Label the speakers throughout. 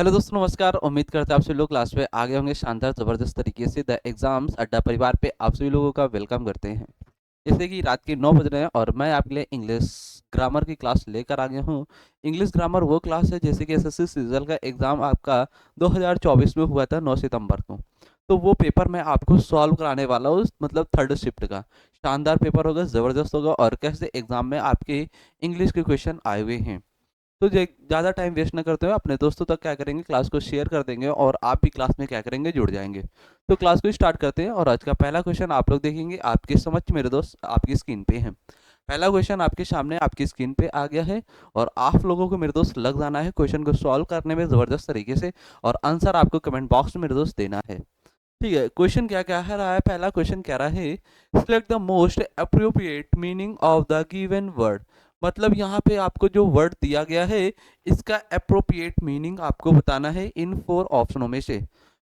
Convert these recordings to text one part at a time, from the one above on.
Speaker 1: Hello दोस्तों, नमस्कार। उम्मीद करते हैं आप सभी लोग क्लास में आगे होंगे शानदार ज़बरदस्त तरीके से। द एग्जाम्स अड्डा परिवार पे आप सभी लोगों का वेलकम करते हैं। जैसे कि रात के 9 बज रहे हैं और मैं आपके लिए इंग्लिश ग्रामर की क्लास लेकर आ गया हूँ। इंग्लिश ग्रामर वो क्लास है जैसे कि एसएससी सीजल का एग्ज़ाम आपका 2024 में हुआ था 9 सितंबर को। तो वो पेपर मैं आपको सॉल्व कराने वाला हूँ, मतलब थर्ड शिफ्ट का। शानदार पेपर होगा, ज़बरदस्त होगा और कैसे एग्ज़ाम में आपके इंग्लिश के क्वेश्चन आए हुए हैं। तो ज़्यादा टाइम वेस्ट ना करते हुए अपने दोस्तों तक क्या करेंगे, क्लास को शेयर कर देंगे और आप भी क्लास में क्या करेंगे, जुड़ जाएंगे। तो क्लास को स्टार्ट करते हैं और आज का पहला क्वेश्चन आप लोग देखेंगे आपके समक्ष मेरे दोस्त आपकी स्क्रीन पे है। पहला क्वेश्चन आपके सामने आपकी स्क्रीन पे आ गया है और आप लोगों को मेरे दोस्त लग जाना है क्वेश्चन को सॉल्व करने में ज़बरदस्त तरीके से और आंसर आपको कमेंट बॉक्स में मेरे दोस्त देना है। ठीक है, क्वेश्चन क्या क्या है रहा है। पहला क्वेश्चन कह रहा है select the most appropriate meaning of the given word. मतलब यहाँ पे आपको जो वर्ड दिया गया है इसका अप्रोप्रिएट मीनिंग आपको बताना है इन 4 ऑप्शनों में से।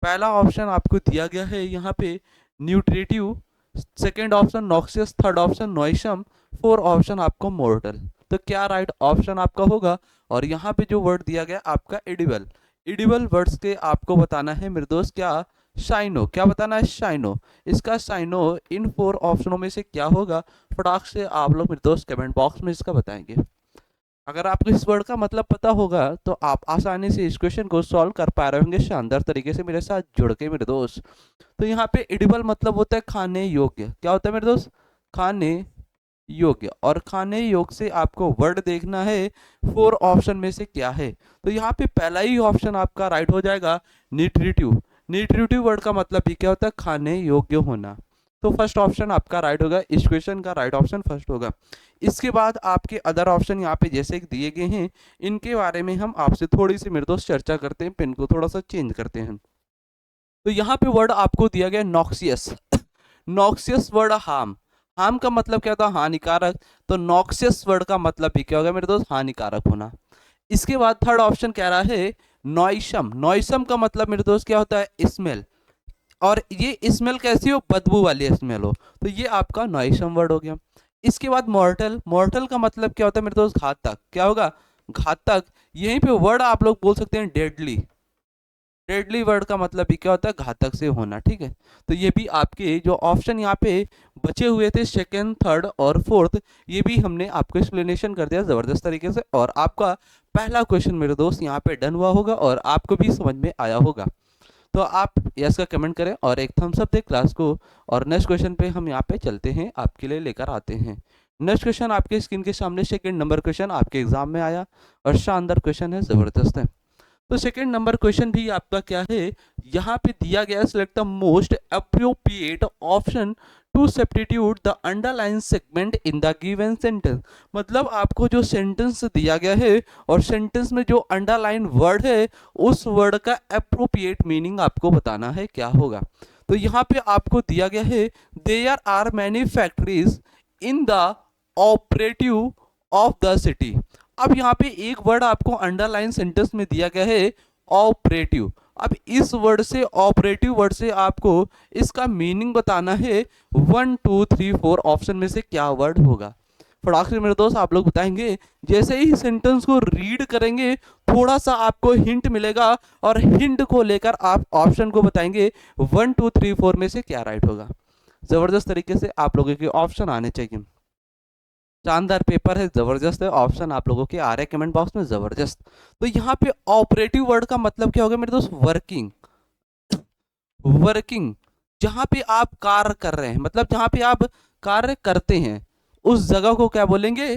Speaker 1: पहला ऑप्शन आपको दिया गया है यहाँ पे nutritive, second option noxious, third option noisome, four option आपको मोर्टल। तो क्या राइट ऑप्शन आपका होगा? और यहाँ पे जो वर्ड दिया गया आपका एडिबल। एडिबल वर्ड्स के आपको बताना है मेरे दोस्त क्या, शाइनो। क्या बताना है? शाइनो। इसका शाइनो इन 4 ऑप्शनों में से क्या होगा? फटाक से आप लोग मेरे दोस्त कमेंट बॉक्स में इसका बताएंगे। अगर आपको इस वर्ड का मतलब पता होगा तो आप आसानी से इस क्वेश्चन को सॉल्व कर पा रहे होंगे शानदार तरीके से मेरे साथ जुड़ के मेरे दोस्त। तो यहाँ पे एडिबल मतलब होता है खाने योग्य। क्या होता है मेरे दोस्त? खाने योग्य। और खाने योग्य से आपको वर्ड देखना है 4 ऑप्शन में से क्या है। तो यहाँ पे पहला ही ऑप्शन आपका राइट हो जाएगा, न्यूट्रिटिव। न्यूट्रिटिव वर्ड का मतलब भी क्या होता है? खाने योग्य होना। तो फर्स्ट ऑप्शन आपका राइट होगा, इस क्वेश्चन का राइट ऑप्शन फर्स्ट होगा। इसके बाद आपके अदर ऑप्शन यहाँ पे जैसे दिए गए हैं इनके बारे में हम आपसे थोड़ी सी मेरे दोस्त चर्चा करते हैं, पेन को थोड़ा सा चेंज करते हैं। तो यहाँ पे वर्ड आपको दिया गया noxious. Noxious word harm. Harm का मतलब क्या होता है? हानिकारक। तो नॉक्सियस वर्ड का मतलब भी क्या होगा मेरे दोस्त? हानिकारक होना। इसके बाद थर्ड ऑप्शन कह रहा है नॉइसम। नॉइसम का मतलब मेरे दोस्त क्या होता है? स्मेल। और ये स्मेल कैसी हो? बदबू वाली स्मेल हो। तो ये आपका नॉइसम वर्ड हो गया। इसके बाद मॉर्टल। मॉर्टल का मतलब क्या होता है मेरे दोस्त? घातक। क्या होगा? घातक। यहीं पे वर्ड आप लोग बोल सकते हैं डेडली। डेडली वर्ड का मतलब भी क्या होता है? घातक से होना। ठीक है, तो ये भी आपके जो ऑप्शन यहाँ पे बचे हुए थे सेकंड, थर्ड और फोर्थ, ये भी हमने आपको एक्सप्लेनेशन कर दिया ज़बरदस्त तरीके से। और आपका पहला क्वेश्चन मेरे दोस्त यहाँ पे डन हुआ होगा और आपको भी समझ में आया होगा। तो आप यस का कमेंट करें और एक थम्स अप दें क्लास को। और नेक्स्ट क्वेश्चन पे हम यहाँ पे चलते हैं, आपके लिए लेकर आते हैं। नेक्स्ट क्वेश्चन आपके स्क्रीन के सामने सेकंड नंबर क्वेश्चन आपके एग्जाम में आया और शानदार क्वेश्चन है, ज़बरदस्त है। तो सेकंड नंबर क्वेश्चन भी आपका क्या है, यहाँ पे दिया गया select the most appropriate option to substitute the underline segment in the given sentence. मतलब आपको जो सेंटेंस दिया गया है और सेंटेंस में जो अंडरलाइन वर्ड है उस वर्ड का अप्रोप्रिएट मीनिंग आपको बताना है क्या होगा। तो यहाँ पे आपको दिया गया है there are many factories in the operative of the city. अब यहाँ पे एक वर्ड आपको अंडरलाइन सेंटेंस में दिया गया है ऑपरेटिव। अब इस वर्ड से, ऑपरेटिव वर्ड से आपको इसका मीनिंग बताना है 1 2 3 4 ऑप्शन में से क्या वर्ड होगा। फटाक से मेरे दोस्त आप लोग बताएंगे। जैसे ही सेंटेंस को रीड करेंगे थोड़ा सा आपको हिंट मिलेगा और हिंट को लेकर आप ऑप्शन को बताएंगे 1 2 3 4 में से क्या राइट होगा। जबरदस्त तरीके से आप लोगों के ऑप्शन आने चाहिए। शानदार पेपर है, जबरदस्त है। ऑप्शन आप लोगों के आ रहे हैं कमेंट बॉक्स में, जबरदस्त। तो यहाँ पे ऑपरेटिव वर्ड का मतलब क्या होगा मेरे दोस्त? वर्किंग। वर्किंग, जहां पे आप कार्य कर रहे हैं, मतलब जहां पे आप कार्य करते हैं उस जगह को क्या बोलेंगे?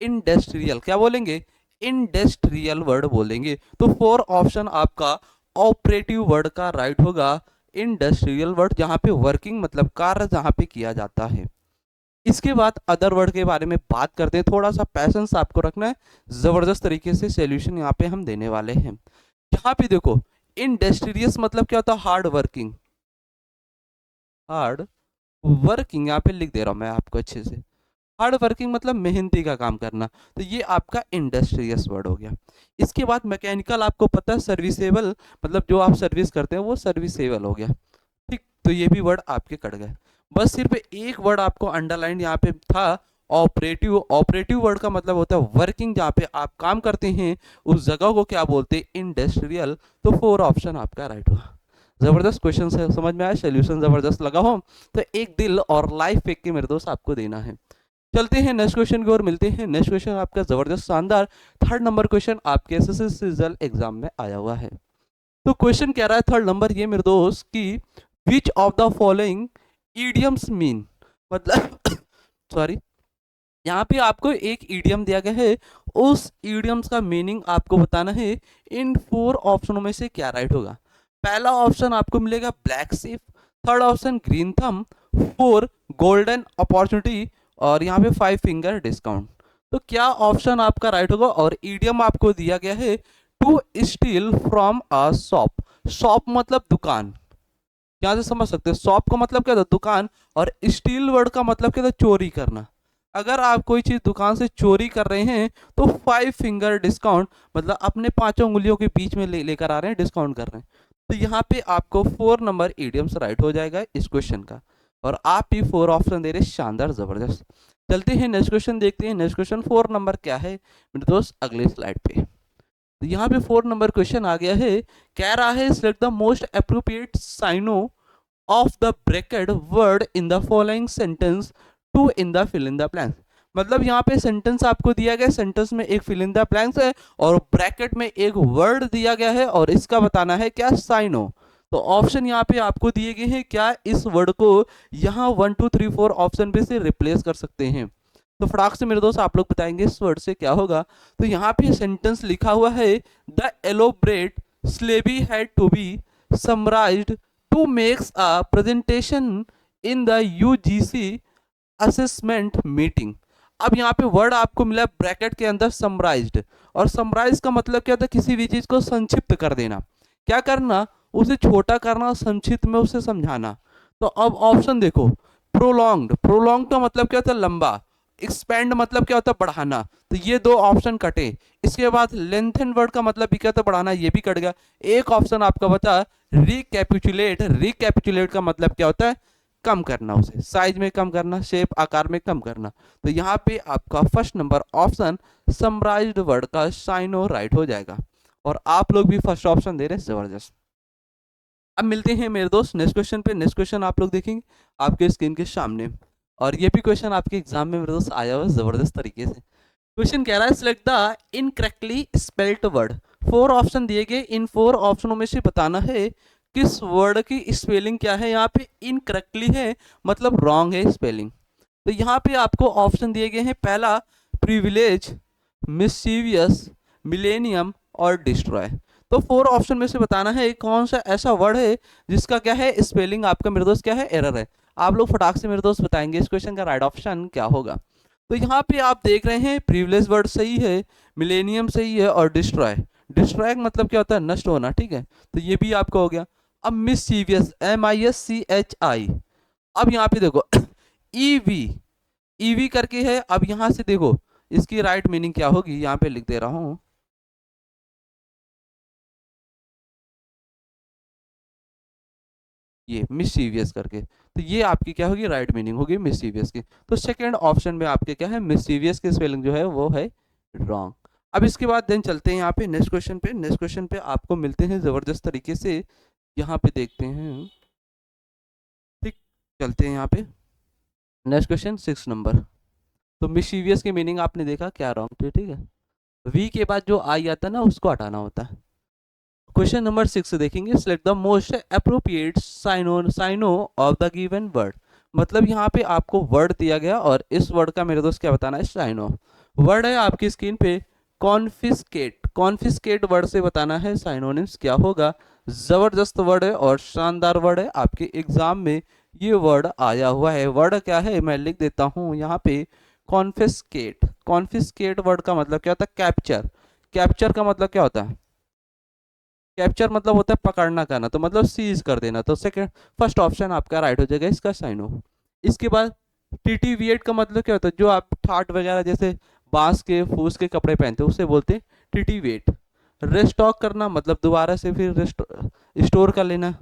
Speaker 1: इंडस्ट्रियल। क्या बोलेंगे? इंडस्ट्रियल वर्ड बोलेंगे। तो फोर ऑप्शन आपका ऑपरेटिव वर्ड का राइट होगा, इंडस्ट्रियल वर्ड, जहां पे वर्किंग मतलब कार्य जहां पे किया जाता है। इसके बाद अदर वर्ड के बारे में बात करते हैं। थोड़ा सा पैसेंस आपको रखना है, जबरदस्त तरीके से सॉल्यूशन यहाँ पे हम देने वाले हैं। यहाँ पे देखो, इंडस्ट्रियस मतलब क्या होता है? Hard working. हार्ड वर्किंग यहाँ पे लिख दे रहा हूँ मैं आपको अच्छे से। हार्ड वर्किंग मतलब मेहनती का काम करना। तो ये आपका इंडस्ट्रियस वर्ड हो गया। इसके बाद मैकेनिकल, आपको पता है सर्विसेबल, मतलब जो आप सर्विस करते हैं वो सर्विसेबल हो गया। ठीक, तो ये भी वर्ड आपके कट गए। बस सिर्फ एक वर्ड आपको अंडरलाइन यहाँ पे था, ऑपरेटिव, ऑपरेटिव वर्ड का मतलब होता है वर्किंग, जहाँ पे आप काम करते हैं उस जगह को क्या बोलते हैं, इंडस्ट्रियल। तो 4 ऑप्शन आपका राइट हुआ। जबरदस्त क्वेश्चन है, समझ में आया, सोल्यूशन जबरदस्त लगा हो तो एक दिल और लाइफ फेंक के मेरे दोस्त आपको देना है। चलते हैं नेक्स्ट क्वेश्चन की ओर, मिलते हैं। नेक्स्ट क्वेश्चन आपका जबरदस्त शानदार 3rd नंबर क्वेश्चन आपके एसएससी रिजल्ट एग्जाम में आया हुआ है। तो क्वेश्चन कह रहा है 3rd नंबर ये मेरे दोस्त कि which of the following idioms mean, मतलब सॉरी, यहाँ पे आपको एक ईडियम दिया गया है, उस ईडियम्स का मीनिंग आपको बताना है। इन 4 ऑप्शनों में से क्या राइट होगा। पहला ऑप्शन आपको मिलेगा black ship, third option green thumb, 4 golden opportunity, और यहाँ पे 5 फिंगर डिस्काउंट। तो क्या ऑप्शन आपका राइट होगा। और ईडियम आपको दिया गया है to steal from a shop. Shop मतलब दुकान, यहाँ से समझ सकते हैं शॉप का मतलब क्या था, दुकान, और स्टील वर्ड का मतलब क्या था, चोरी करना। अगर आप कोई चीज दुकान से चोरी कर रहे हैं तो 5 फिंगर डिस्काउंट, मतलब अपने 5 उंगलियों के बीच में लेकर आ रहे हैं, डिस्काउंट कर रहे हैं। तो यहाँ पे आपको 4 नंबर ईडियम्स राइट हो जाएगा इस क्वेश्चन का। और आप भी 4 ऑप्शन दे रहे, शानदार जबरदस्त। चलते हैं नेक्स्ट क्वेश्चन देखते हैं। नेक्स्ट क्वेश्चन 4 नंबर क्या है मेरे दोस्त, अगले स्लाइड पे। तो यहाँ पे 4 नंबर क्वेश्चन आ गया है, कह रहा है select the most appropriate synonym of the bracket word in the following sentence to in the fill in the blanks. मतलब यहाँ पे सेंटेंस आपको दिया गया, सेंटेंस में एक फिल इन द ब्लैंक्स है और ब्रैकेट में एक वर्ड दिया गया है और इसका बताना है क्या, साइनो। तो ऑप्शन यहाँ पे आपको दिए गए हैं, क्या इस वर्ड को यहाँ 1 2 3 4 ऑप्शन पे से रिप्लेस कर सकते हैं। तो फटाक से मेरे दोस्त आप लोग बताएंगे इस वर्ड से क्या होगा। तो यहाँ पे सेंटेंस लिखा हुआ है, the elaborate syllabi had to be summarised to makes a presentation in the UGC assessment meeting. अब यहाँ पे वर्ड आपको मिला ब्रैकेट के अंदर समराइज्ड, और समराइज का मतलब क्या होता है, किसी भी चीज को संक्षिप्त कर देना, क्या करना, उसे छोटा करना, संक्षिप्त में उसे समझाना। तो अब ऑप्शन देखो, प्रोलॉन्ग्ड, प्रोलॉन्ग का मतलब क्या होता है, लंबा। एक्सपेंड मतलब क्या होता है, बढ़ाना। तो ये 2 ऑप्शन कटे। इसके बाद लेंथन वर्ड का मतलब भी क्या होता है, बढ़ाना, ये भी कट गया। एक ऑप्शन आपका बचा रिकैपिचुलेट। रिकैपिचुलेट का मतलब क्या होता है, कम करना, उसे साइज में कम करना, शेप आकार में कम करना। तो यहाँ पे आपका first number option summarised word का साइनो राइट हो जाएगा। और आप लोग भी फर्स्ट ऑप्शन दे रहे हैं, जबरदस्त। अब मिलते हैं मेरे दोस्त नेक्स्ट क्वेश्चन पे। नेक्स्ट क्वेश्चन आप लोग देखेंगे आपके स्क्रीन के सामने, और ये भी क्वेश्चन आपके एग्जाम में मेरे दोस्त आया हुआ है जबरदस्त तरीके से। क्वेश्चन कह रहा है select the incorrectly spelled word. 4 option दिए गए, इन 4 ऑप्शनों में से बताना है किस वर्ड की स्पेलिंग क्या है। यहाँ पे इनकरेक्टली है मतलब रॉन्ग है स्पेलिंग। तो यहाँ पे आपको ऑप्शन दिए गए हैं, पहला प्रिविलेज, मिस्चीवियस, मिलेनियम और डिस्ट्रॉय। तो 4 ऑप्शन में से बताना है कौन सा ऐसा वर्ड है जिसका क्या है स्पेलिंग आपका मेरे दोस्त क्या है, एरर है। आप लोग फटाक से मेरे दोस्त बताएंगे इस क्वेश्चन का राइट ऑप्शन क्या होगा। तो यहाँ पे आप देख रहे हैं प्रिविलेज वर्ड सही है, मिलेनियम सही है, और डिस्ट्रॉय, डिस्ट्रॉय मतलब क्या होता है, नष्ट होना, ठीक है। तो ये भी आपका हो गया। अब मिसचीवियस, MISCHI। अब यहाँ पे देखो ईवी, ईवी करके है। अब यहाँ से देखो इसकी राइट मीनिंग क्या होगी, यहाँ पे लिख दे रहा हूँ, ये मिसचीवियस करके। तो ये आपकी क्या होगी, राइट मीनिंग होगी मिसचीवियस की। तो सेकंड ऑप्शन में आपके क्या है, मिसचीवियस की स्पेलिंग जो है वो है रॉन्ग। अब इसके बाद देन चलते हैं यहाँ पे नेक्स्ट क्वेश्चन पे। नेक्स्ट क्वेश्चन पे आपको मिलते हैं जबरदस्त तरीके से, यहाँ पे देखते हैं, ठीक। चलते हैं यहाँ पे नेक्स्ट क्वेश्चन 6 नंबर। तो मिसचीवियस की मीनिंग आपने देखा क्या रॉन्ग थे, ठीक है। वी के बाद जो आई आता है ना उसको हटाना होता है। क्वेश्चन नंबर 6 देखेंगे, select the most appropriate synonym of the given word. मतलब यहाँ पे आपको वर्ड दिया गया और इस वर्ड का मेरे दोस्त क्या बताना है, साइनो। वर्ड है आपकी स्क्रीन पे कॉन्फिस्केट। कॉन्फिस्केट वर्ड से बताना है साइनोनिम्स क्या होगा। जबरदस्त वर्ड है और शानदार वर्ड है, आपके एग्जाम में ये वर्ड आया हुआ है। वर्ड क्या है मैं लिख देता हूँ यहाँ पे, कॉन्फिस्केट। कॉन्फिस्केट वर्ड का मतलब क्या होता है, कैप्चर। कैप्चर का मतलब क्या होता है, कैप्चर मतलब होता है पकड़ना करना, तो मतलब सीज कर देना। तो सेकंड फर्स्ट ऑप्शन आपका राइट हो जाएगा इसका, साइनो। इसके बाद टिटिविएट का मतलब क्या होता है, जो आप ठाट वगैरह जैसे बांस के फूस के कपड़े पहनते हैं उसे बोलते हैं टिटिवेट। रेस्टॉक करना मतलब दोबारा से फिर स्टोर कर लेना।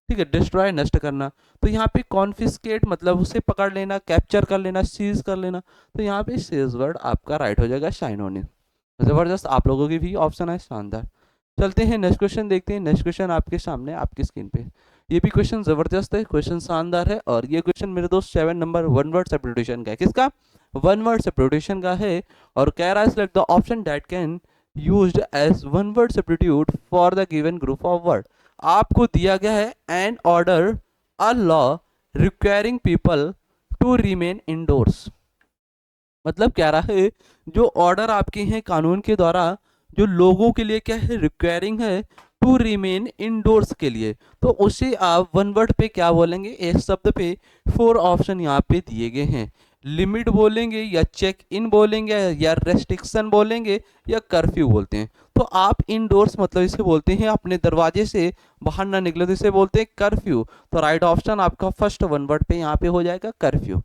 Speaker 1: ठीक है, डिस्ट्रॉय नष्ट करना। तो यहाँ पे कॉन्फिस्केट मतलब उसे पकड़ लेना, कैप्चर कर लेना, सीज कर लेना। तो यहाँ पे सीज वर्ड आपका राइट हो जाएगा, शाइनोनिम। जबरदस्त, आप लोगों की भी ऑप्शन है, शानदार। चलते हैं नेक्स्ट क्वेश्चन देखते हैं। नेक्स्ट क्वेश्चन आपके सामने आपकी स्क्रीन पे, ये भी क्वेश्चन जबरदस्त है, क्वेश्चन शानदार है। और ये क्वेश्चन मेरे दोस्त 7 नंबर वन वर्ड सब्स्टिट्यूशन का है। किसका? वन वर्ड सब्स्टिट्यूशन का है। और कह रहा है select the option that can used as one word substitute for the given group of word. आपको दिया गया है an order a law requiring people to remain indoors. मतलब कह रहा है जो ऑर्डर आपके हैं कानून के द्वारा, जो लोगों के लिए क्या है, रिक्वायरिंग है टू रिमेन इंडोर्स के लिए, तो उसे आप वन वर्ड पे क्या बोलेंगे? एक शब्द पे 4 ऑप्शन यहाँ पे दिए गए हैं। लिमिट बोलेंगे, या चेक इन बोलेंगे, या रेस्ट्रिक्शन बोलेंगे, या कर्फ्यू बोलते हैं। तो आप इंडोर्स मतलब इसे बोलते हैं अपने दरवाजे से बाहर ना निकले, तो इसे बोलते हैं कर्फ्यू। तो राइट ऑप्शन आपका फर्स्ट वन वर्ड पे यहाँ पे हो जाएगा कर्फ्यू।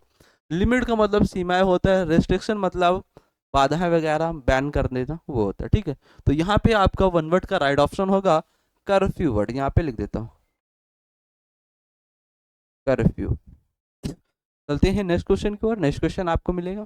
Speaker 1: लिमिट का मतलब सीमाएं होता है, रेस्ट्रिक्शन मतलब बाधाएं वगैरह बैन कर देना, वो होता है। ठीक है, तो यहाँ पे आपका वन वर्ड का राइट ऑप्शन होगा कर्फ्यू वर्ड। यहाँ पे लिख देता हूँ कर्फ्यू। चलते हैं नेक्स्ट क्वेश्चन की ओर। नेक्स्ट क्वेश्चन आपको मिलेगा,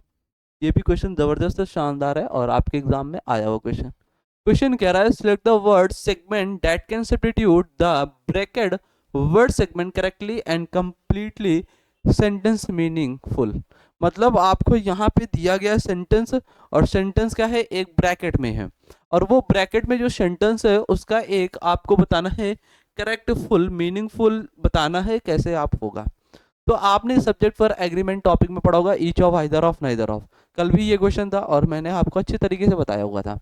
Speaker 1: ये भी क्वेश्चन जबरदस्त शानदार है और आपके एग्जाम में आया हुआ क्वेश्चन। क्वेश्चन कह रहा है select the word segment that can substitute the bracket word segment correctly and completely sentence meaningful. मतलब आपको यहाँ पे दिया गया सेंटेंस, और सेंटेंस क्या है, एक ब्रैकेट में है, और वो ब्रैकेट में जो सेंटेंस है उसका एक आपको बताना है करेक्ट फुल मीनिंगफुल बताना है, कैसे आप होगा। तो आपने सब्जेक्ट फॉर एग्रीमेंट टॉपिक में पढ़ा होगा each of, either of, neither of. कल भी ये क्वेश्चन था और मैंने आपको अच्छे तरीके से बताया हुआ था।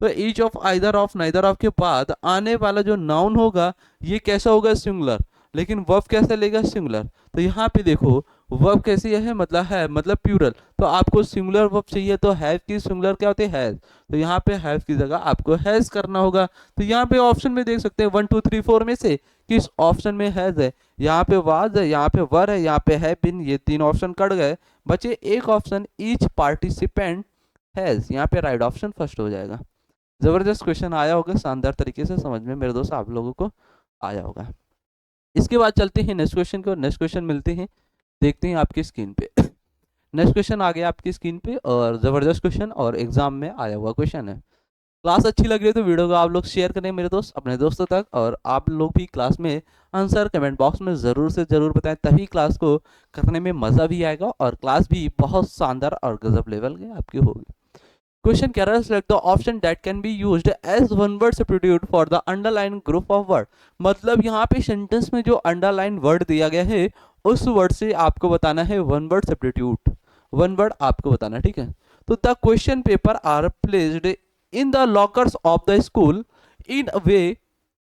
Speaker 1: तो each of, either of, neither of के बाद आने वाला जो नाउन होगा ये कैसा होगा? सिंगुलर। लेकिन वर्ब कैसे लेगा? सिंगुलर। तो यहाँ पे देखो वर्ब कैसी है, मतलब है, मतलब प्यूरल। तो आपको सिंगुलर वर्ब चाहिए, तो हैव की सिंगुलर क्या होती है? हैज। तो यहाँ पे हैव की जगह आपको हैज करना होगा। तो यहाँ पे ऑप्शन में देख सकते हैं 1 2 3 4 में से किस ऑप्शन में हैज है? यहाँ पे वाज है, यहाँ पे वर है, यहाँ पे है बिन। ये 3 ऑप्शन कट गए, बचे एक ऑप्शन ईच पार्टिसिपेंट हैज। यहाँ पे राइट ऑप्शन फर्स्ट हो जाएगा। जबरदस्त क्वेश्चन आया होगा, शानदार तरीके से समझ में मेरे दोस्त आप लोगों को आया होगा। इसके बाद चलते हैं नेक्स्ट क्वेश्चन को। नेक्स्ट क्वेश्चन मिलते हैं, देखते हैं आपकी स्क्रीन पे। नेक्स्ट क्वेश्चन आ गया आपकी स्क्रीन पे, और जबरदस्त क्वेश्चन और एग्जाम में आया हुआ क्वेश्चन है। क्लास अच्छी लग रही है तो वीडियो को आप लोग शेयर करें मेरे दोस्त अपने दोस्तों तक, और आप लोग भी क्लास में आंसर कमेंट बॉक्स में ज़रूर से ज़रूर बताएं, तभी क्लास को करने में मज़ा भी आएगा और क्लास भी बहुत शानदार और गजब लेवल की आपकी होगी। क्वेश्चन कह रहा है select the option that can be used as one word substitute for the underline group of word. मतलब यहाँ पे सेंटेंस में जो अंडरलाइन वर्ड दिया गया है उस वर्ड से आपको बताना है one word substitute, one word आपको बताना है। ठीक है, तो the question paper are placed in the lockers of the school in a way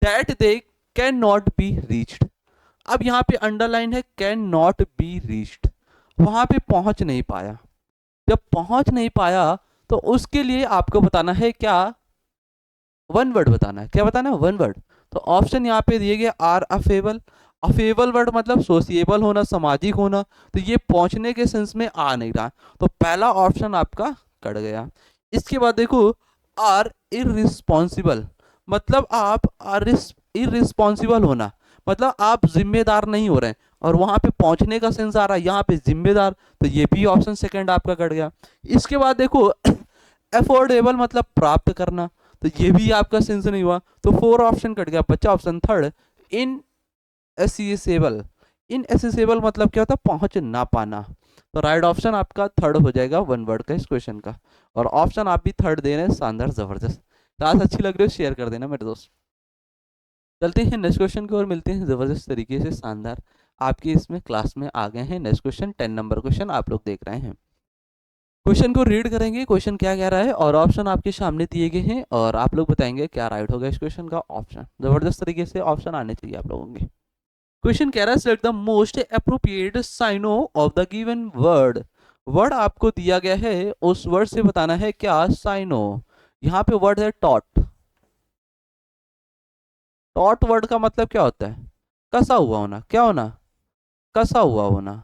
Speaker 1: that they can not be reached. अब यहाँ पे अंडरलाइन है कैन नॉट बी रीच्ड, वहां पे पहुंच नहीं पाया। जब पहुंच नहीं पाया तो उसके लिए आपको बताना है क्या? वन वर्ड बताना है। क्या बताना है? One word. तो ऑप्शन यहाँ पे दिए गए आर अफेबल। अफेबल वर्ड मतलब सोशिएबल होना, सामाजिक होना। तो ये पहुंचने के सेंस में आ नहीं रहा, तो पहला ऑप्शन आपका कट गया। इसके बाद देखो आर इरिस्पॉन्सिबल, मतलब आप आर इरिस्पॉन्सिबल होना, मतलब आप जिम्मेदार नहीं हो रहे हैं, और वहां पे पहुंचने का सेंस आ रहा है, यहाँ पे जिम्मेदार। तो ये भी ऑप्शन सेकंड आपका कट गया। इसके बाद देखो अफोर्डेबल मतलब प्राप्त करना, तो ये भी आपका सेंस नहीं हुआ, तो 4 ऑप्शन कट गया, बच्चा option third in accessible. In accessible मतलब क्या होता है? पहुंच ना पाना। तो राइट ऑप्शन आपका थर्ड हो जाएगा वन वर्ड का इस क्वेश्चन का, और ऑप्शन आप भी थर्ड दे रहे हैं, शानदार जबरदस्त। क्लास अच्छी लग रही है शेयर कर देना मेरे दोस्त। चलते हैं नेक्स्ट क्वेश्चन की ओर, मिलते हैं जबरदस्त तरीके से शानदार आपके इसमें क्लास में आ गए हैं। नेक्स्ट क्वेश्चन 10 नंबर क्वेश्चन आप लोग देख रहे हैं। क्वेश्चन को रीड करेंगे, क्वेश्चन क्या कह रहा है, और ऑप्शन आपके सामने दिए गए हैं, और आप लोग बताएंगे क्या राइट होगा इस क्वेश्चन का ऑप्शन। जबरदस्त तरीके से ऑप्शन आने चाहिए आप लोगों के। क्वेश्चन कह रहा है select the most appropriate synonym of the given word. Word आपको दिया गया है, उस वर्ड से बताना है क्या साइनो। यहाँ पे वर्ड है टॉट। टॉट वर्ड का मतलब क्या होता है? कसा हुआ होना। क्या होना? कसा हुआ होना।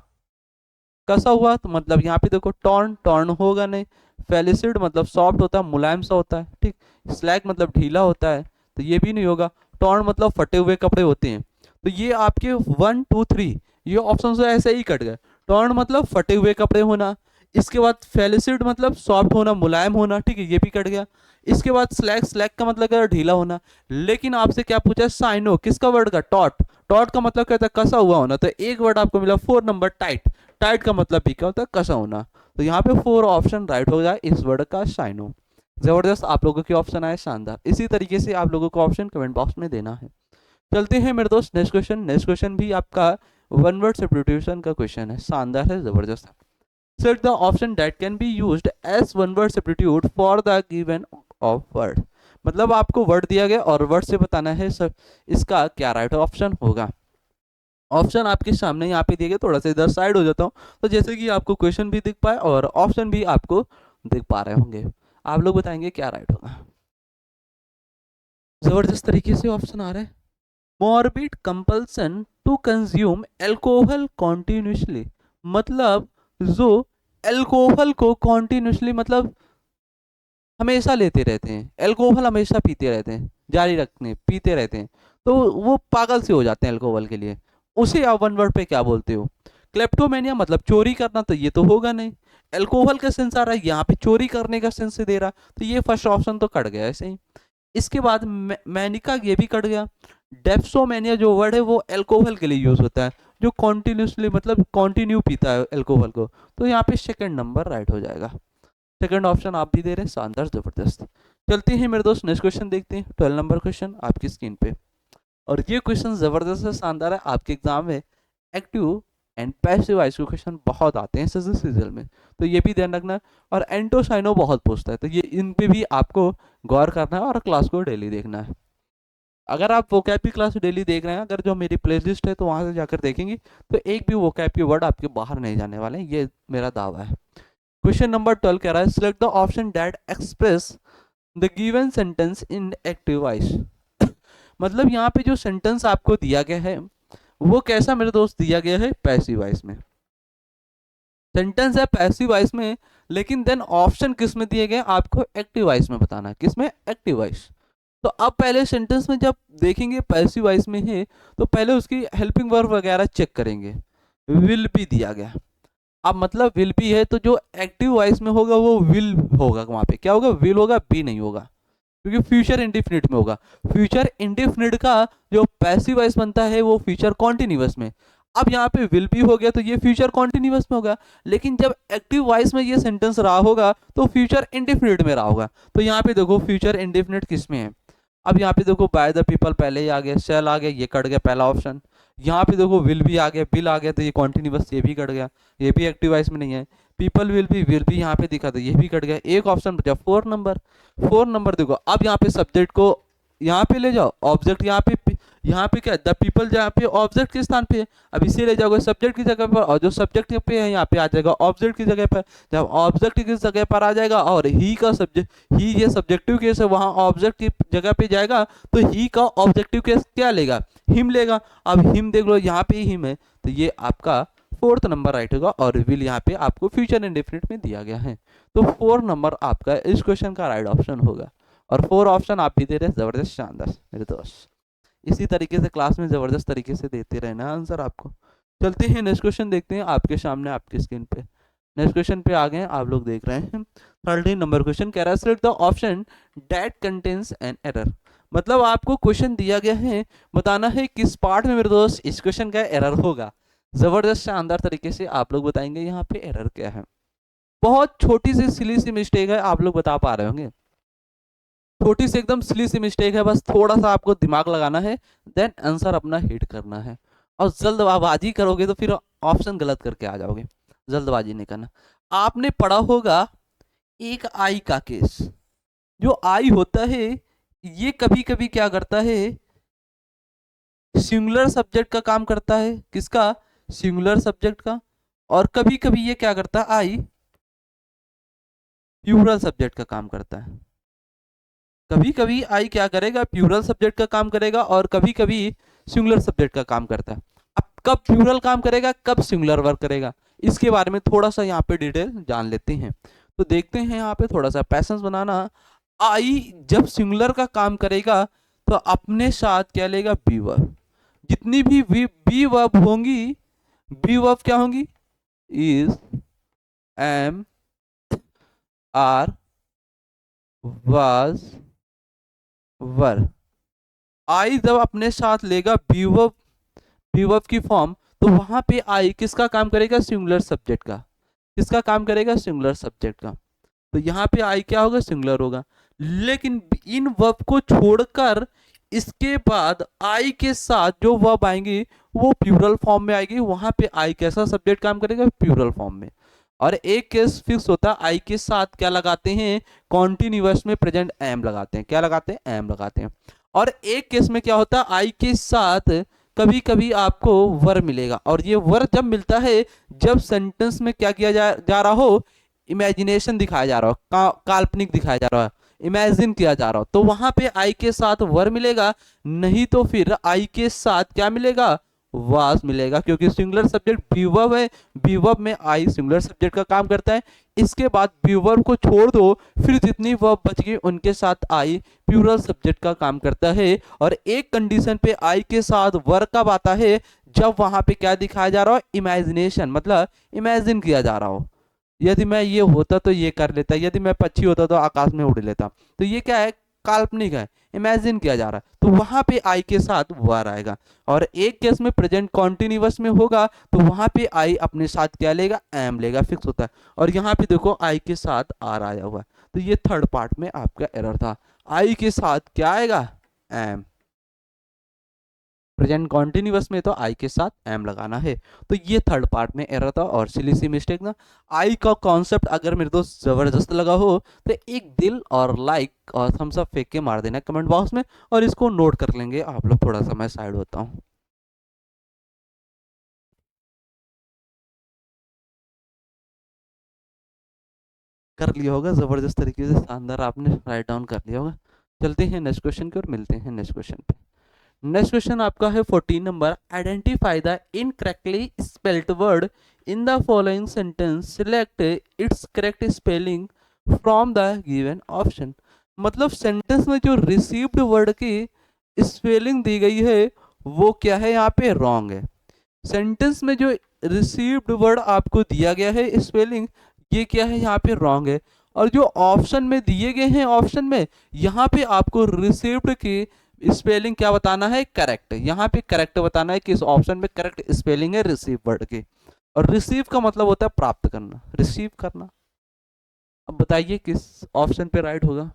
Speaker 1: कसा हुआ तो मतलब यहाँ पे देखो टॉर्न, टॉर्न होगा नहीं। फेलिसिड मतलब सॉफ्ट होता है, मुलायम सा होता है। ठीक, स्लैक मतलब ढीला होता है, तो ये भी नहीं होगा। टॉर्न मतलब फटे हुए कपड़े होते हैं, तो ये आपके 1 2 3 ये ऑप्शन तो ऐसे ही कट गए। टॉर्न मतलब फटे हुए कपड़े होना, इसके बाद फेलिसिड मतलब सॉफ्ट होना, मुलायम होना, ठीक है, ये भी कट गया। इसके बाद स्लैक, स्लैक का मतलब क्या, ढीला होना। लेकिन आपसे क्या पूछा, साइनो, किसका वर्ड का, टॉट, टॉट का मतलब क्या होता है, कसा हुआ होना। तो एक वर्ड आपको मिला 4 नंबर, टाइट, टाइट का मतलब भी क्या होता है, कसा होना। तो यहाँ पे 4 ऑप्शन राइट हो जाए इस वर्ड का, साइनो। जबरदस्त, आप लोगों के ऑप्शन आए शानदार। इसी तरीके से आप लोगों को ऑप्शन कमेंट बॉक्स में देना है। चलते हैं मेरे दोस्त नेक्स्ट क्वेश्चन। नेक्स्ट क्वेश्चन भी आपका वन वर्ड सब्स्टिट्यूशन का क्वेश्चन है, शानदार है, जबरदस्त है। Set the option that can be used as one word substitute for the given of word. मतलब आपको वर्ड दिया गया और वर्ड से बताना है सब इसका क्या राइट ऑप्शन होगा। ऑप्शन आपके सामने यहाँ पे दिए गए, थोड़ा सा इधर साइड हो जाता हूँ तो जैसे कि आपको क्वेश्चन भी दिख पाए और ऑप्शन भी आपको दिख पा रहे होंगे। आप लोग बताएंगे क्या राइट होगा। जबरदस्त तरीके से ऑप्शन आ रहा है। Morbid compulsion to consume alcohol continuously, मतलब जो एल्कोहल को कॉन्टिन्यूसली मतलब हमेशा लेते रहते हैं, एल्कोहल हमेशा पीते रहते हैं, जारी रखने पीते रहते हैं, तो वो पागल से हो जाते हैं एल्कोहल के लिए। उसे आप वन वर्ड पे क्या बोलते हो। क्लेप्टोमेनिया मतलब चोरी करना, तो ये तो होगा नहीं। एल्कोहल का सेंस आ रहा है यहाँ पे, चोरी करने का सेंस दे रहा, तो ये फर्स्ट ऑप्शन तो कट गया ऐसे ही। इसके बाद मैनिका, ये भी कट गया। डेप्सोमेनिया जो वर्ड है वो एल्कोहल के लिए यूज होता है, जो कॉन्टिन्यूसली मतलब कॉन्टिन्यू पीता है एल्कोहल को, तो यहाँ पे सेकंड नंबर राइट हो जाएगा। सेकंड ऑप्शन आप भी दे रहे हैं, शानदार, जबरदस्त। चलते हैं मेरे दोस्त नेक्स्ट क्वेश्चन देखते हैं, 12 नंबर क्वेश्चन आपकी स्क्रीन पे। और ये क्वेश्चन जबरदस्त है, शानदार है, आपके एग्जाम में एक्टिव एंड पैसिव वॉइस के क्वेश्चन बहुत आते हैं एसएससी सीजन में, तो ये भी ध्यान रखना। और एंटोसाइनो बहुत पूछता है, तो ये इन पे भी आपको गौर करना है और क्लास को डेली देखना है। अगर आप वोकैब की क्लास डेली देख रहे हैं, अगर जो मेरी प्लेलिस्ट है तो वहां से जाकर देखेंगे, तो एक भी वोकैब के वर्ड आपके बाहर नहीं जाने वाले, ये मेरा दावा है। क्वेश्चन नंबर 12 कह रहा है, select the option that express the given sentence in active voice. मतलब यहाँ पे जो सेंटेंस आपको दिया गया है वो कैसा मेरे दोस्त दिया गया है, पैसिव वॉइस में सेंटेंस है, पैसिव वॉइस में, लेकिन देन ऑप्शन किस में दिए गए, आपको एक्टिव वॉइस में बताना है, किसमें, एक्टिव वॉइस। तो अब पहले सेंटेंस में जब देखेंगे पैसिव वॉइस में है, तो पहले उसकी हेल्पिंग वर्ब वगैरह चेक करेंगे। विल भी दिया गया, अब मतलब विल भी है, तो जो एक्टिव वॉइस में होगा वो विल होगा, वहां पे क्या होगा, विल होगा, बी नहीं होगा, क्योंकि फ्यूचर इंडिफिनिट में होगा। फ्यूचर इंडिफिनिट का जो पैसिव वॉइस बनता है वो फ्यूचर कॉन्टिन्यूअस में। अब यहाँ पे विल बी हो गया तो ये फ्यूचर कॉन्टिन्यूअस में होगा, लेकिन जब एक्टिव वॉइस में ये सेंटेंस रहा होगा तो फ्यूचर इंडिफिनिट में रहा होगा। तो यहाँ पे देखो फ्यूचर इंडिफिनिट किस में है, अब यहाँ पे देखो बाय द पीपल पहले ही आ गया, शेल आ गया, ये कट गया पहला ऑप्शन। यहाँ पे देखो विल भी आ गया, बिल आ गया, तो ये कॉन्टिन्यूअस, ये भी कट गया, ये भी एक्टिव वॉइस में नहीं है। पीपल विल भी यहाँ पे दिखा, तो ये भी कट गया, एक ऑप्शन बचा 4 नंबर। 4 नंबर देखो, अब यहाँ पे सब्जेक्ट को यहाँ पे ले जाओ, ऑब्जेक्ट यहाँ पे क्या द पीपल, जहाँ पे ऑब्जेक्ट के स्थान पे है, अब इसे ले जाओगे सब्जेक्ट की जगह पर, और जो सब्जेक्ट पे है यहाँ पे आ जाएगा ऑब्जेक्ट की जगह पर। जब ऑब्जेक्ट की जगह पर आ जाएगा और ही का सब्जेक्ट, ही ये सब्जेक्टिव केस है, वहाँ ऑब्जेक्ट की जगह पे जाएगा तो ही का ऑब्जेक्टिव केस क्या लेगा, हिम लेगा। अब हिम देख लो, यहाँ पे हिम है, तो ये आपका 4th नंबर राइट होगा, और विल यहाँ पे आपको फ्यूचर इंडेफिनिट में दिया गया है, तो 4 नंबर आपका इस क्वेश्चन का राइट ऑप्शन होगा। और 4 ऑप्शन आप भी दे रहे हैं, जबरदस्त, शानदार मेरे दोस्त। इसी तरीके से क्लास में जबरदस्त तरीके से देते रहना आंसर आपको। चलते हैं नेक्स्ट क्वेश्चन देखते हैं आपके सामने आपकी स्क्रीन पे। नेक्स्ट क्वेश्चन पे आ गए हैं, आप लोग देख रहे हैं 13 नंबर क्वेश्चन कह रहा है, select the option that contains an error. मतलब आपको क्वेश्चन दिया गया है, बताना है किस पार्ट में मेरे दोस्त इस क्वेश्चन का एरर होगा। जबरदस्त शानदार तरीके से आप लोग बताएंगे यहाँ पे एरर क्या है। बहुत छोटी सी सिली सी मिस्टेक है, आप लोग बता पा रहे होंगे, छोटी सी एकदम सिली सी मिस्टेक है, बस थोड़ा सा आपको दिमाग लगाना है, देन आंसर अपना हिट करना है। और जल्दबाजी करोगे तो फिर ऑप्शन गलत करके आ जाओगे, जल्दबाजी नहीं करना। आपने पढ़ा होगा एक आई का केस, जो आई होता है ये कभी कभी क्या करता है, सिंगुलर सब्जेक्ट का काम करता है, किसका, सिंगुलर सब्जेक्ट का। और कभी कभी ये क्या करता है, आई प्लूरल सब्जेक्ट का काम करता है। कभी कभी आई क्या करेगा, प्लूरल सब्जेक्ट का काम करेगा, और कभी कभी सिंगुलर सब्जेक्ट का काम करता है। अब कब प्लूरल काम करेगा, कब सिंगुलर वर्क करेगा, इसके बारे में थोड़ा सा यहाँ पे डिटेल जान लेते हैं। तो देखते हैं यहाँ पे थोड़ा सा पैसेंस बनाना। आई जब सिंगुलर का काम करेगा तो अपने साथ क्या लेगा, बी वर्ब। जितनी भी बी वर्ब होंगी, बी वर्ब क्या होंगी, is, am, are, was, were. I जब अपने साथ लेगा बी वर्ब की फॉर्म, तो वहां पे आई किसका काम करेगा, सिंगुलर सब्जेक्ट का। किसका काम करेगा, सिंगुलर सब्जेक्ट का। तो यहाँ पे आई क्या होगा, सिंगुलर होगा। लेकिन इन वर्ब को छोड़कर इसके बाद आई के साथ जो वर्ब आएंगी वो प्लूरल फॉर्म में आएगी, वहां पे आई कैसा सब्जेक्ट काम करेगा, प्लूरल फॉर्म में। और एक केस फिक्स होता है, आई के साथ क्या लगाते हैं, कॉन्टिन्यूअस में प्रेजेंट एम लगाते हैं। क्या लगाते हैं, एम लगाते हैं। और एक केस में क्या होता है, आई के साथ कभी कभी आपको वर मिलेगा, और ये वर जब मिलता है जब सेंटेंस में क्या किया जा रहा हो, इमेजिनेशन दिखाया जा रहा हो, काल्पनिक दिखाया जा रहा है, इमेजिन किया जा रहा हो, तो वहां पे आई के साथ वर मिलेगा। नहीं तो फिर आई के साथ क्या मिलेगा, वास मिलेगा, क्योंकि सिंगुलर सब्जेक्ट बीवर्ब है, बीवर्ब में आई सिंगुलर सब्जेक्ट का काम करता है। इसके बाद बीवर्ब को छोड़ दो, फिर जितनी वर्ब बच गई उनके साथ आई प्लूरल सब्जेक्ट का काम करता है। और एक कंडीशन पे आई के साथ वर कब आता है, जब वहां पे क्या दिखाया जा रहा हो, इमेजिनेशन, मतलब इमेजिन किया जा रहा हो। यदि मैं ये होता तो ये कर लेता, यदि मैं पक्षी होता तो आकाश में उड़ लेता। तो ये क्या है, काल्पनिक है, इमेजिन किया जा रहा है, तो वहां पे आई के साथ वर आएगा। और एक केस में प्रेजेंट कॉन्टिन्यूअस में होगा, तो वहां पे आई अपने साथ क्या लेगा, एम लेगा, फिक्स होता है। और यहाँ पे देखो आई के साथ आर आया हुआ है, तो ये थर्ड पार्ट में आपका एरर था। आई के साथ क्या आएगा, एम। प्रेजेंट कॉन्टिन्यूअस में तो आई के साथ एम लगाना है। तो ये थर्ड पार्ट में एरर था और सिली सी मिस्टेक ना। आई का कॉन्सेप्ट अगर मेरे दोस्त जबरदस्त लगा हो तो एक दिल और लाइक और थम्स अप फेंक के मार देना कमेंट बॉक्स में, और इसको नोट कर लेंगे आप लोग। थोड़ा सा मैं साइड होता हूँ। कर लिया होगा जबरदस्त तरीके से, शानदार, आपने राइट डाउन कर लिया होगा। चलते हैं नेक्स्ट क्वेश्चन की और मिलते हैं नेक्स्ट क्वेश्चन पे। नेक्स्ट क्वेश्चन आपका है 14 number, identify the incorrectly spelled word in the following sentence, select it's correct spelling from the given option. मतलब सेंटेंस में जो रिसीव्ड वर्ड की स्पेलिंग दी गई है वो क्या है, यहाँ पे रॉन्ग है। सेंटेंस में जो रिसीव्ड वर्ड आपको दिया गया है स्पेलिंग, ये क्या है, यहाँ पे रॉन्ग है। और जो ऑप्शन में दिए गए हैं, ऑप्शन में यहाँ पे आपको रिसीव्ड की स्पेलिंग क्या बताना है, करेक्ट। यहाँ पे करेक्ट बताना है कि इस ऑप्शन में करेक्ट स्पेलिंग है रिसीव वर्ड की। और रिसीव का मतलब होता है प्राप्त करना, रिसीव करना। अब बताइए किस ऑप्शन पे राइट होगा।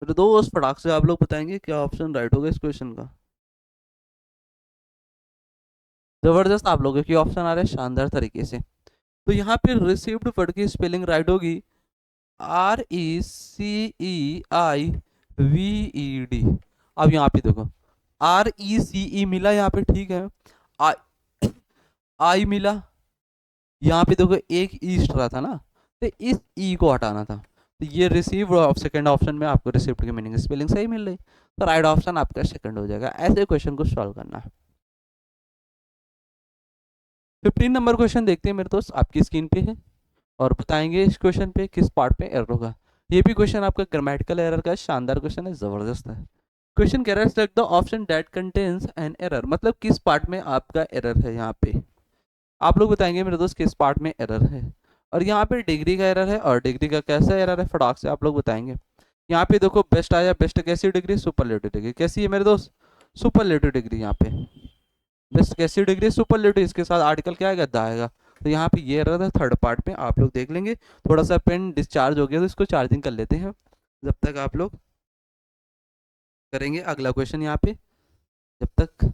Speaker 1: तो दोस्त फटाक से आप लोग बताएंगे क्या ऑप्शन राइट होगा इस क्वेश्चन का। जबरदस्त, आप लोगों के ऑप्शन आ रहे हैं शानदार तरीके से। तो यहाँ पे रिसीव्ड वर्ड की स्पेलिंग राइट होगी RECEIVED। अब यहाँ पे देखो, RECE मिला यहाँ पे, ठीक है। आई आई मिला, यहाँ पे देखो एक ईस्ट रहा था ना, तो इस ई को हटाना था। तो ये रिसीव सेकंड ऑप्शन में आपको रिसीव्ड की मीनिंग स्पेलिंग सही मिल रही, तो राइट ऑप्शन आपका सेकंड हो जाएगा। ऐसे क्वेश्चन को सॉल्व करना है। 15 नंबर क्वेश्चन देखते हैं मेरे दोस्त, आपकी स्क्रीन पे है, और बताएंगे इस क्वेश्चन पे किस पार्ट पे एरर होगा। ये भी क्वेश्चन आपका ग्रामेटिकल एरर का शानदार क्वेश्चन है, जबरदस्त है। क्वेश्चन कह रहा है select the option that contains an error, मतलब किस पार्ट में आपका एरर है। यहाँ पे आप लोग बताएंगे मेरे दोस्त किस पार्ट में एरर है। और यहाँ पे डिग्री का एरर है, और डिग्री का कैसा एरर है फटाक से आप लोग बताएंगे। यहाँ पे देखो बेस्ट आया, बेस्ट कैसी डिग्री, सुपरलेटिव डिग्री। कैसी है मेरे दोस्त, सुपरलेटिव डिग्री। यहाँ पे बेस्ट कैसी डिग्री, सुपरलेटिव, इसके साथ आर्टिकल क्या आएगा, द आएगा। तो यहाँ पे ये एरर है, थर्ड पार्ट में आप लोग देख लेंगे। थोड़ा सा पेन डिस्चार्ज हो गया तो इसको चार्जिंग कर लेते हैं जब तक आप लोग करेंगे अगला क्वेश्चन। यहाँ पे जब तक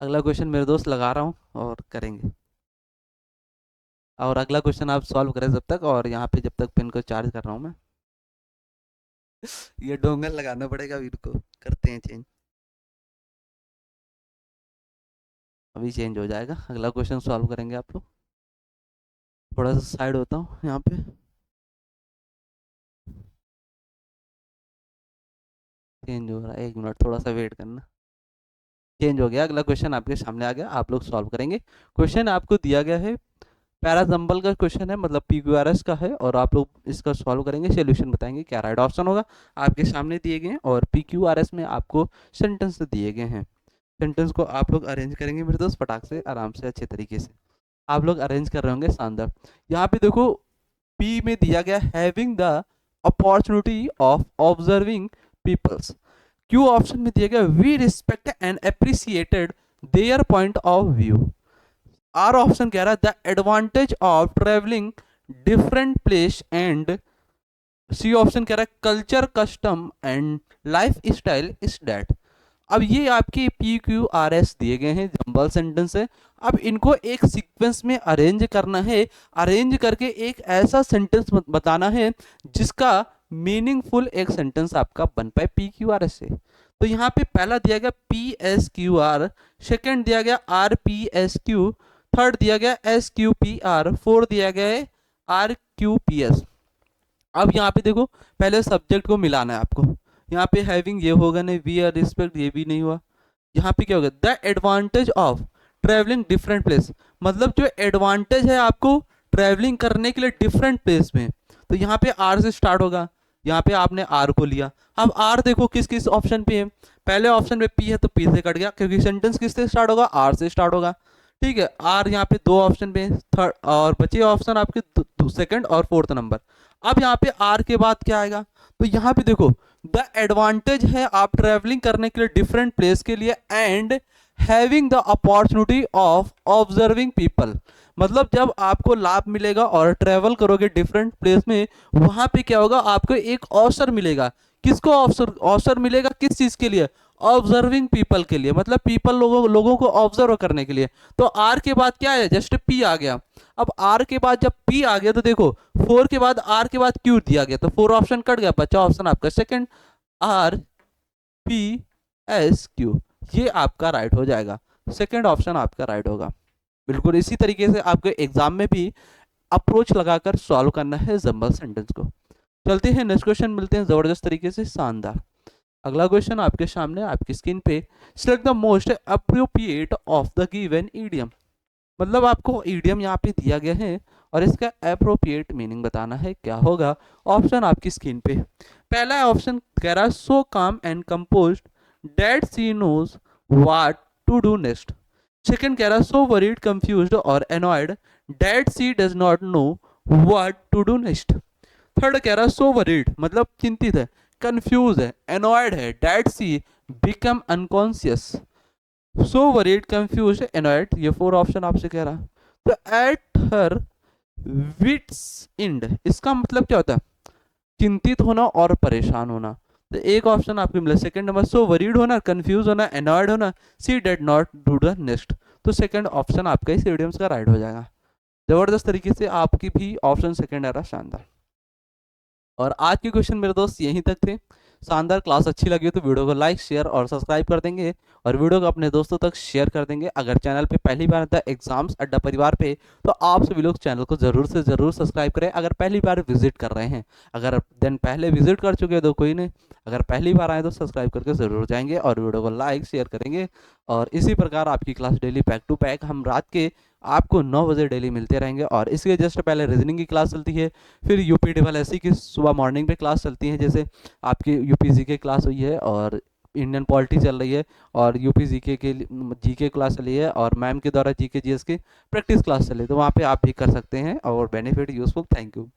Speaker 1: अगला क्वेश्चन मेरे दोस्त लगा रहा हूँ और करेंगे, और अगला क्वेश्चन आप सॉल्व करें जब तक, और यहाँ पे जब तक पेन को चार्ज कर रहा हूँ मैं। ये डोंगल लगाना पड़ेगा वीर को, करते हैं चेंज, अभी चेंज हो जाएगा। अगला क्वेश्चन सॉल्व करेंगे आप लोग। थोड़ा सा साइड होता हूँ यहाँ पे, चेंज हो रहा है, 1 मिनट थोड़ा सा वेट करना। चेंज हो गया, अगला क्वेश्चन आपके सामने आ गया, आप लोग सॉल्व करेंगे। क्वेश्चन आपको दिया गया है पैराजम्बल का क्वेश्चन है, मतलब PQRS का है, और आप लोग इसका सॉल्व करेंगे, सोल्यूशन बताएंगे, क्या राइट ऑप्शन होगा। आपके सामने दिए गए हैं और PQRS में आपको सेंटेंस दिए गए हैं। सेंटेंस को आप लोग अरेंज करेंगे मेरे दोस्त फटाक से, आराम से, अच्छे तरीके से। आप लोग अरेंज कर रहे होंगे, शानदार। यहाँ पे देखो पी में दिया गया having the opportunity of observing peoples. Q option में दिया गया we respect and appreciated their point of view. R option कह रहा है the advantage of travelling different place and. C option कह रहा है culture custom and life style is that. अब ये आपके PQRS दिए गए हैं, जंबल सेंटेंस है। अब इनको एक सीक्वेंस में अरेंज करना है, अरेंज करके एक ऐसा सेंटेंस बताना है जिसका मीनिंगफुल एक सेंटेंस आपका बन पाए PQRS से। तो यहाँ पे पहला दिया गया PSQR, सेकंड दिया गया RPSQ, थर्ड दिया गया SQPR, फोर्थ दिया गया है RQPS। अब यहाँ पे देखो पहले सब्जेक्ट को मिलाना है आपको। यहाँ पे हैविंग ये होगा नहीं, वी आर रिस्पेक्ट ये भी नहीं हुआ। यहाँ पे क्या होगा the advantage of travelling different place, मतलब जो एडवांटेज है आपको ट्रेवलिंग करने के लिए डिफरेंट प्लेस में, तो यहाँ पे आर से स्टार्ट होगा। यहाँ पे आपने आर को लिया। अब आर देखो किस किस ऑप्शन पे है। पहले ऑप्शन पे पी है तो पी से कट गया, क्योंकि सेंटेंस किससे स्टार्ट होगा, आर से स्टार्ट होगा। ठीक है, आर यहाँ पे दो ऑप्शन पे, थर्ड और बचे ऑप्शन आपके सेकंड और फोर्थ नंबर। अब यहाँ पे आर के बाद क्या आएगा, तो यहाँ पे देखो द एडवांटेज है आप ट्रेवलिंग करने के लिए डिफरेंट प्लेस के लिए and having the opportunity of observing people, मतलब जब आपको लाभ मिलेगा और ट्रेवल करोगे डिफरेंट प्लेस में, वहां पे क्या होगा आपको एक अवसर मिलेगा। किसको अवसर, अवसर मिलेगा किस चीज के लिए, ऑब्जर्विंग पीपल के लिए, मतलब पीपल लोगों को ऑब्जर्व करने के लिए। तो आर के बाद क्या है, जस्ट पी आ गया। अब आर के बाद जब पी आ गया तो देखो फोर के बाद आर के बाद क्यू दिया गया, तो फोर ऑप्शन कट गया, बचा ऑप्शन आपका सेकंड RPSQ। ये आपका राइट हो जाएगा, सेकंड ऑप्शन आपका राइट होगा। बिल्कुल इसी तरीके से आपके एग्जाम में भी अप्रोच लगाकर सॉल्व करना है जंबल सेंटेंस को। चलते हैं नेक्स्ट क्वेश्चन, मिलते हैं जबरदस्त तरीके से, शानदार। अगला क्वेश्चन आपके सामने आपकी स्क्रीन पे, select the most appropriate of the given idiom, मतलब आपको ईडियम यहाँ पे दिया गया है और इसका अप्रोप्रिएट मीनिंग बताना है, क्या होगा। ऑप्शन आपकी स्क्रीन पे। पहला ऑप्शन कह रहा है so calm and composed that she knows what to do next. Second कह रहा है सो वरीड कंफ्यूज्ड और annoyed that she does not know what to do next. Third कह रहा है सो वरीड, मतलब चिंतित है, कंफ्यूज है, एनॉयड है, that she become unconscious. So worried confuse annoyed, ये फोर ऑप्शन आपसे कह रहा। तो एट हर विट्स एंड, इसका मतलब क्या होता है, चिंतित होना और परेशान होना। तो एक ऑप्शन आपको मिला सेकंड नंबर, सो वरीड होना, कंफ्यूज होना, एनॉयड होना, she did not do the next. तो सेकंड ऑप्शन आपका इस इडियम्स का राइट हो जाएगा। जबरदस्त तरीके से आपकी भी ऑप्शन सेकंड आ रहा, शानदार। और आज के क्वेश्चन मेरे दोस्त यहीं तक थे। शानदार, क्लास अच्छी लगी तो वीडियो को लाइक शेयर और सब्सक्राइब कर देंगे, और वीडियो को अपने दोस्तों तक शेयर कर देंगे। अगर चैनल पे पहली बार आता है एग्जाम्स अड्डा परिवार पे, तो आप सभी लोग चैनल को जरूर से जरूर सब्सक्राइब करें अगर पहली बार विजिट कर रहे हैं। अगर देन पहले विजिट कर चुके हैं तो कोई नहीं, अगर पहली बार आए तो सब्सक्राइब करके जरूर जाएंगे और वीडियो को लाइक शेयर करेंगे। और इसी प्रकार आपकी class daily back to back हम रात के आपको 9 बजे डेली मिलते रहेंगे। और इसके जस्ट पहले रीजनिंग की क्लास चलती है, फिर यूपी डबल एससी की सुबह मॉर्निंग पे क्लास चलती है, जैसे आपकी यूपी जीके क्लास हुई है और इंडियन पॉलिटी चल रही है, और यूपी जीके के जीके क्लास चली है, और मैम के द्वारा जीके जीएस की प्रैक्टिस क्लास चली है, तो वहाँ पे आप भी कर सकते हैं और बेनिफिट यूजफुल। Thank you.